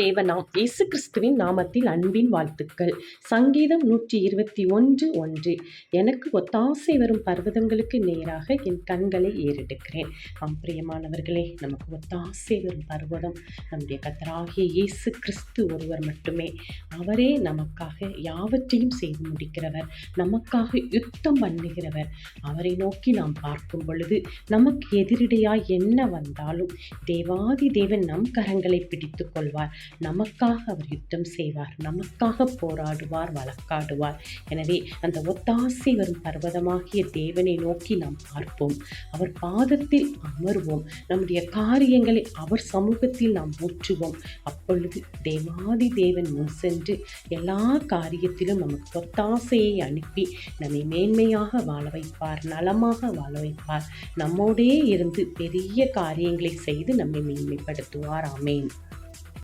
தேவனாம் இயேசு கிறிஸ்துவின் நாமத்தில் அன்பின் வாழ்த்துக்கள். சங்கீதம் 121:1. எனக்கு ஒத்தாசை வரும் பர்வதங்களுக்கு நேராக என் கண்களை ஏறெடுக்கிறேன். பிரியமானவர்களே, நமக்கு ஒத்தாசை வரும் பர்வதம் நம்முடைய கர்த்தராகிய இயேசு கிறிஸ்து ஒருவர் மட்டுமே. அவரே நமக்காக யாவற்றையும் செய்து முடிக்கிறவர், நமக்காக யுத்தம் பண்ணுகிறவர். அவரை நோக்கி நாம் பார்க்கும் பொழுது நமக்கு எதிரிடையாய் என்ன வந்தாலும் தேவாதி தேவன் நம் கரங்களை பிடித்து கொள்வார். நமக்காக அவர் யுத்தம் செய்வார், நமக்காக போராடுவார், வழக்காடுவார். எனவே அந்த ஒத்தாசை வரும் பர்வதமாகிய தேவனை நோக்கி நாம் பார்ப்போம். அவர் பாதத்தில் அமர்வோம். நம்முடைய காரியங்களை அவர் சமூகத்தில் நாம் ஊற்றுவோம். அப்பொழுது தேவாதி தேவன் முன் சென்று எல்லா காரியத்திலும் நமக்கு ஒத்தாசையை அனுப்பி நம்மை மேன்மையாக வாழ வைப்பார், நலமாக வாழ வைப்பார். நம்மோடே இருந்து பெரிய காரியங்களை செய்து நம்மை மேன்மைப்படுத்துவார். ஆமென்.